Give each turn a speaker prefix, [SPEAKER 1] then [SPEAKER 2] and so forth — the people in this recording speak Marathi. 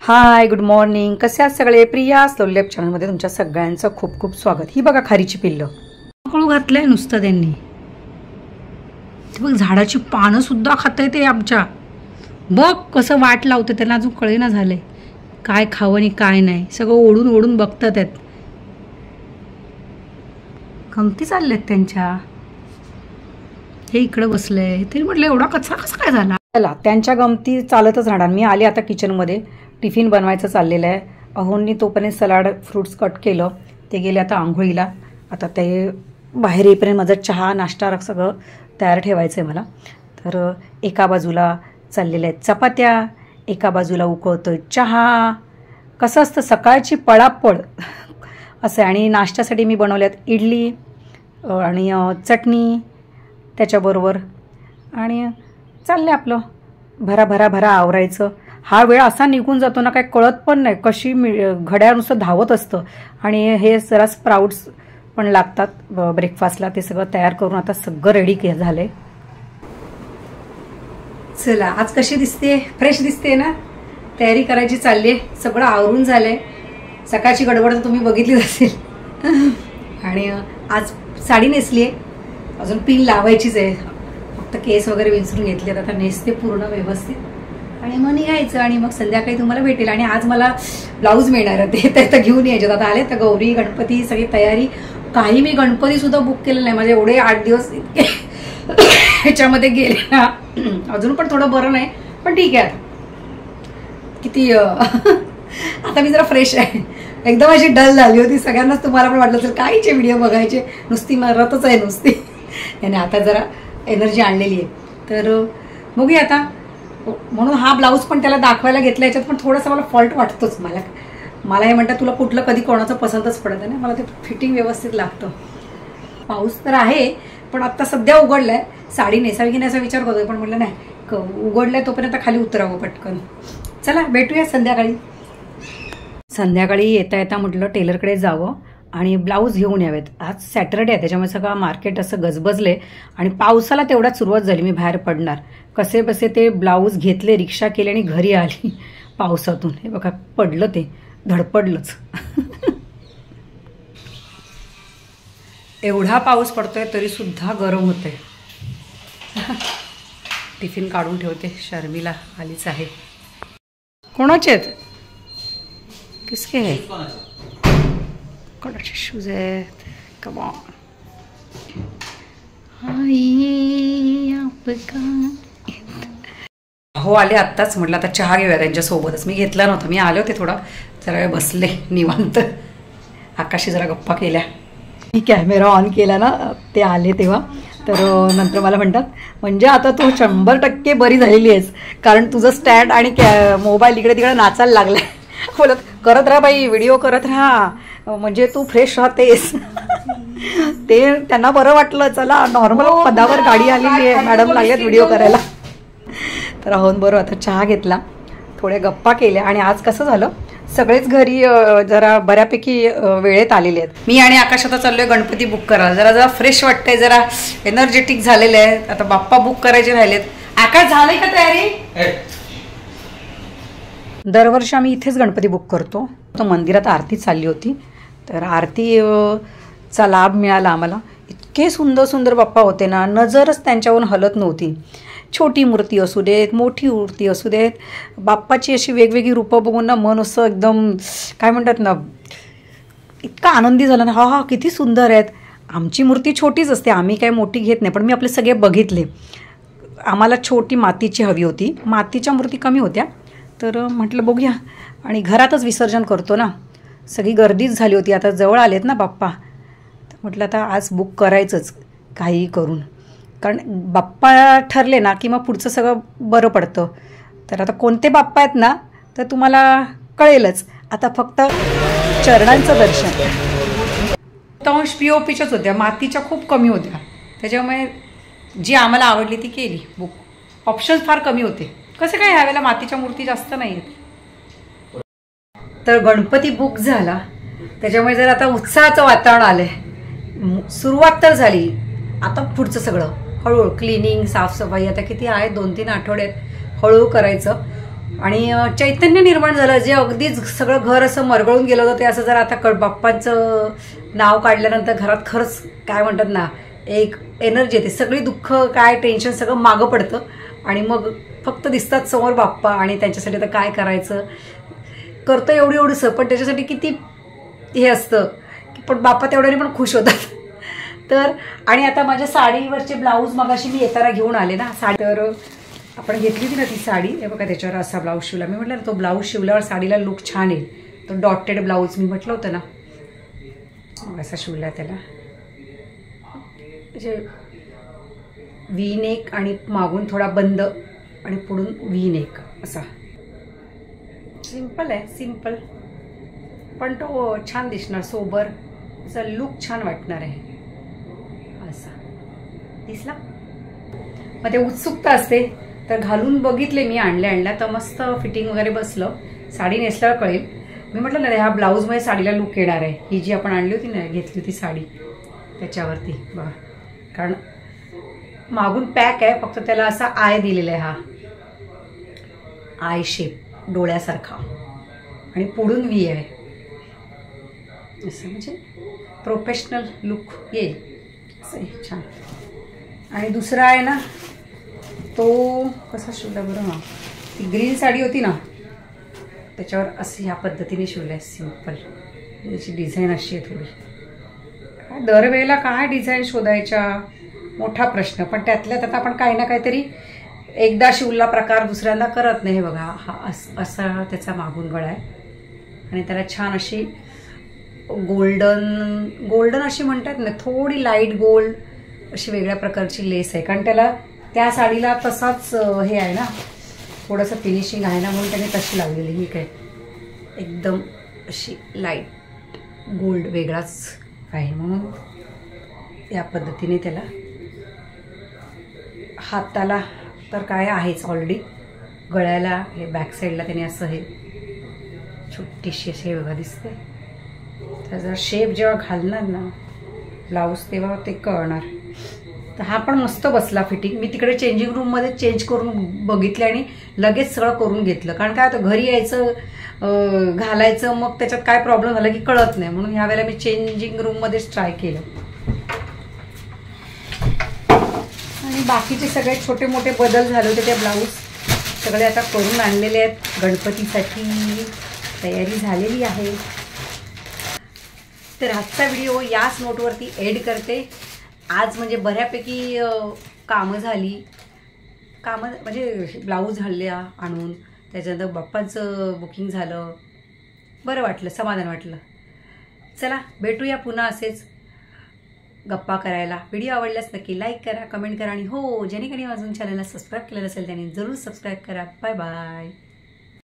[SPEAKER 1] हाय, गुड मॉर्निंग. कसे आहात सगळे? प्रिया सोल्लेप चॅनलमध्ये तुमच्या सगळ्यांचं खूप खूप स्वागत. ही बघा खारीची पिल्लं कळू घातलंय नुसतं त्यांनी. ते बघ झाडाची पानं सुद्धा खातंय ते आमच्या. बघ कसं वाट लावतं त्यांना, अजून कळेना झालंय काय खावं आणि काय नाही. सगळं ओढून ओढून बघतात आहेत. गमती चालल्यात त्यांच्या. हे इकडं बसलंय तरी म्हटलं एवढा कचरा कसा काय झाला. चला त्यांच्या गमती चालतच राहणार. मी आले आता किचनमध्ये. टिफिन बनवायचं चाललेलं आहे. अहोंनी तोपर्यंत सलाड फ्रूट्स कट केलं. ते गेले आता आंघोळीला. आता ते बाहेर येईपर्यंत माझा चहा नाश्ता सगळं तयार ठेवायचं आहे मला. तर एका बाजूला चाललेल्या आहेत चपात्या, एका बाजूला उकळतोय चहा. कसं असतं सकाळची पळापळ असं. आणि नाश्त्यासाठी मी बनवल्यात इडली आणि चटणी त्याच्याबरोबर. आणि चाललं आपलं भरा भरा भरा आवरायचं. हा वेळ असा निघून जातो ना, काय कळत पण नाही. कशी घड्याळ नुसतं धावत असतं. आणि हे जरा स्प्राउट्स पण लागतात ब्रेकफास्टला. ते सगळं तयार करून आता सगळं रेडी झालंय. चला आज कशी दिसते? फ्रेश दिसते ना? तयारी करायची चालली आहे. सगळं आवरून झालंय. सकाळची गडबड तर तुम्ही बघितलीच असेल. आणि आज साडी नेसली आहे. अजून पिन लावायचीच आहे. फक्त केस वगैरे विंचरून घेतलेत. आता नेसते पूर्ण व्यवस्थित आणि मग निघायचं. आणि मग संध्याकाळी तुम्हाला भेटेल. आणि आज मला ब्लाऊज मिळणार आहे ते तर घेऊन यायचे. आता आले तर गौरी गणपती सगळी तयारी. काही मी गणपती सुद्धा बुक केलं नाही. माझे एवढे 8 दिवस इतके ह्याच्यामध्ये गेले ना. अजून पण थोडं बरं नाही पण ठीक आहे. किती आता मी जरा फ्रेश आहे. एकदम अशी डल झाली होती. सगळ्यांनाच तुम्हाला पण वाटलं असेल काहीचे व्हिडिओ बघायचे नुसती मरतच आहे नुसती. याने आता जरा एनर्जी आणलेली आहे. तर बघूया आता. म्हणून हा ब्लाऊज पण त्याला दाखवायला घेतला. याच्यात पण थोडासा मला फॉल्ट वाटतोच. मला हे म्हणतात तुला कुठलं कधी कोणाचं पसंतच पडत नाही. मला ते फिटिंग व्यवस्थित लागतं. पाऊस तर आहे पण आत्ता सध्या उघडलाय. साडी नेसावी की नाही असा विचार करतोय पण म्हटलं नाही उघडलाय तोपर्यंत खाली उतरावं पटकन. चला भेटूया संध्याकाळी. संध्याकाळी येता येता म्हटलं टेलरकडे जावं आणि ब्लाऊज घेऊन यावेत. आज सॅटरडे आहे त्याच्यामुळे सगळं मार्केट असं गजबजले. आणि पावसाला तेवढ्याच सुरुवात झाली. मी बाहेर पडणार कसे बसे ते ब्लाऊज घेतले, रिक्षा केली आणि घरी आली पावसातून. हे बघा पडलं ते धडपडलंच. एवढा पाऊस पडतोय तरी सुद्धा गरम होतंय. टिफिन काढून ठेवते. शर्मिला आलीच आहे. कोणाचे आहेत? किसके है? कोणाचे शूज आहेत? Come on. हो आले आत्ताच. म्हटलं आता चहा घेऊया त्यांच्यासोबतच. मी घेतला नव्हता. मी आले होते थोडा जरा वेळ बसले निवांत. आकाशी जरा गप्पा केल्या. मी कॅमेरा ऑन केला ना ते आले तेव्हा. तर नंतर मला म्हणतात म्हणजे आता तू 100% बरी झालेली आहेस कारण तुझं स्टँड आणि मोबाईल इकडे तिकडे नाचायला लागलाय. बोलत करत राहा बाई, व्हिडिओ करत राहा म्हणजे तू फ्रेश राहतेस. ते त्यांना बरं वाटलं. चला नॉर्मल पदावर गाडी आलेली आहे, मॅडम लागल्यात व्हिडिओ करायला. तर अहोन बरं आता चहा घेतला, थोड्या गप्पा केल्या. आणि आज कसं झालं सगळेच घरी जरा बऱ्यापैकी वेळेत आलेले आहेत. मी आणि आकाश आता चाललोय गणपती बुक करायला. जरा जरा फ्रेश वाटतंय, जरा एनर्जेटिक झालेले आहेत. आता बाप्पा बुक करायचे राहिलेत. आकाश झालंय का तयारी? दरवर्षी आम्ही इथेच गणपती बुक करतो. तो मंदिरात आरती चालली होती तर आरतीचा लाभ मिळाला आम्हाला. इतके सुंदर सुंदर बाप्पा होते ना, नजरच त्यांच्यावरून हलत नव्हती. छोटी मूर्ती असू देत, मोठी मूर्ती असू देत, बाप्पाची अशी वेगवेगळी रूपं बघून ना मन असं एकदम काय म्हणतात ना इतका आनंदी झाला ना. हा किती सुंदर आहेत. आमची मूर्ती छोटीच असते, आम्ही काय मोठी घेत नाही. पण मी आपले सगळे बघितले. आम्हाला छोटी मातीची हवी होती. मातीच्या मूर्ती कमी होत्या तर म्हटलं बघूया. आणि घरातच विसर्जन करतो ना. सगळी गर्दीच झाली होती. आता जवळ आलेत ना बाप्पा तर म्हटलं आता आज बुक करायचंच काही करून. कारण बाप्पा ठरले ना की मग पुढचं सगळं बरं पडतं. तर आता कोणते बाप्पा आहेत ना तर तुम्हाला कळेलच. आता फक्त चरणांचं दर्शन. तंश POPच्याच होत्या, मातीच्या खूप कमी होत्या. त्याच्यामुळे जी आम्हाला आवडली ती केली बुक. ऑप्शन्स फार कमी होते. कसे काय ह्यावेळेला मातीच्या मूर्ती जास्त नाही आहेत. तर गणपती बुक झाला त्याच्यामुळे जर आता उत्साहाचं वातावरण आलं आहे. सुरुवात तर झाली. आता पुढचं सगळं हळूहळू क्लिनिंग साफसफाई. आता किती आहे 2-3 आठवड्यात हळूहळू करायचं. आणि चैतन्य निर्माण झालं, जे अगदीच सगळं घर असं मरगळून गेलं होतं ते असं जरा आता बाप्पांचं नाव काढल्यानंतर घरात खरंच काय म्हणतात ना, एक एनर्जी येते, सगळी दुःख काय टेन्शन सगळं मागं पडतं आणि मग फक्त दिसतात समोर बाप्पा. आणि त्यांच्यासाठी आता काय करायचं, करतं एवढंसं, पण त्याच्यासाठी किती हे असतं की पण बाप्पा तेवढ्याने पण खुश होतात. तर आणि आता माझ्या साडीवरचे ब्लाऊज मगाशी मी येताना घेऊन आले ना साडी, तर आपण घेतली होती ना ती साडी, हे बघा त्याच्यावर असा ब्लाऊज शिवला. मी म्हटलं ना तो ब्लाऊज शिवल्यावर साडीला लुक छान येईल. तो डॉटेड ब्लाऊज मी म्हटलं होतं ना, असा शिवला त्याला, म्हणजे व्ही नेक आणि मागून थोडा बंद आणि पुढून व्ही नेक असा. सिंपल आहे, सिंपल, पण तो छान दिसणार, सोबर असा लुक छान वाटणार आहे. असा दिसला. मग ते उत्सुकता असते, तर घालून बघितले मी आणल्या तर मस्त फिटिंग वगैरे बसलं. साडी नेसल्यावर कळेल. मी म्हटलं ना ह्या ब्लाऊजमुळे साडीला लुक येणार आहे. ही जी आपण आणली होती ना, घेतली होती साडी त्याच्यावरती बघा, कारण मागून पॅक आहे, फक्त त्याला असा आय दिलेला आहे, हा आय शेप डोळ्यासारखा, आणि पुढून व्ही आहे असं, म्हणजे प्रोफेशनल लुक येईल असं छान. आणि दुसरा आहे ना तो कसा शिवला बरं, हां ती ग्रीन साडी होती ना त्याच्यावर असं ह्या पद्धतीने शिवलं आहे, सिंपल. त्याची डिझाईन अशी आहे थोडी. काय दरवेळेला काय डिझाईन शोधायच्या, मोठा प्रश्न. पण त्यातल्यात आता आपण काही ना काहीतरी एकदा शिवला प्रकार दुसऱ्यांदा करत नाही. हे बघा हा असा त्याचा मागून गळा आहे आणि त्याला छान अशी गोल्डन अशी म्हणतात ना, थोडी लाईट गोल्ड अशी वेगळ्या प्रकारची लेस आहे, कारण त्याला त्या साडीला तसाच हे आहे ना, थोडंसं फिनिशिंग आहे ना, म्हणून त्याने तशी लावलेली. ही काय एकदम अशी लाईट गोल्ड वेगळाच आहे, म्हणून या पद्धतीने त्याला. हाताला तर काय आहेच ऑलरेडी, गळ्याला हे बॅक साईडला त्याने असं हे छोटीशी अशी बघा दिसते. त्याचा शेप जेव्हा घालणार ना ब्लाऊज तेव्हा ते कळणार. तर हा पण मस्त बसला फिटिंग. मी तिकडे चेंजिंग रूममध्ये चेंज करून बघितले आणि लगेच सगळं करून घेतलं, कारण काय होतं घरी यायचं घालायचं मग त्याच्यात काय प्रॉब्लेम झाला की कळत नाही, म्हणून ह्या वेळेला मी चेंजिंग रूममध्येच ट्राय केलं. आणि बाकीचे सगळे छोटे मोठे बदल झाले होते, ते ब्लाऊज सगळे आता करून आणलेले आहेत. गणपतीसाठी तयारी झालेली आहे. तर आजचा व्हिडिओ याच नोटवरती एंड करते. आज म्हणजे बऱ्यापैकी कामं झाली, कामं म्हणजे ब्लाऊज हल्ल्या आणून, त्याच्यानंतर बाप्पाचं बुकिंग झालं, बरं वाटलं, समाधान वाटलं. चला भेटूया पुन्हा असेच गप्पा करायला. व्हिडिओ आवडल्यास नक्की लाईक करा, कमेंट करा, आणि हो ज्याने कोणी अजून चॅनलला सबस्क्राईब केलं नसेल त्याने जरूर सबस्क्राईब करा. Bye bye.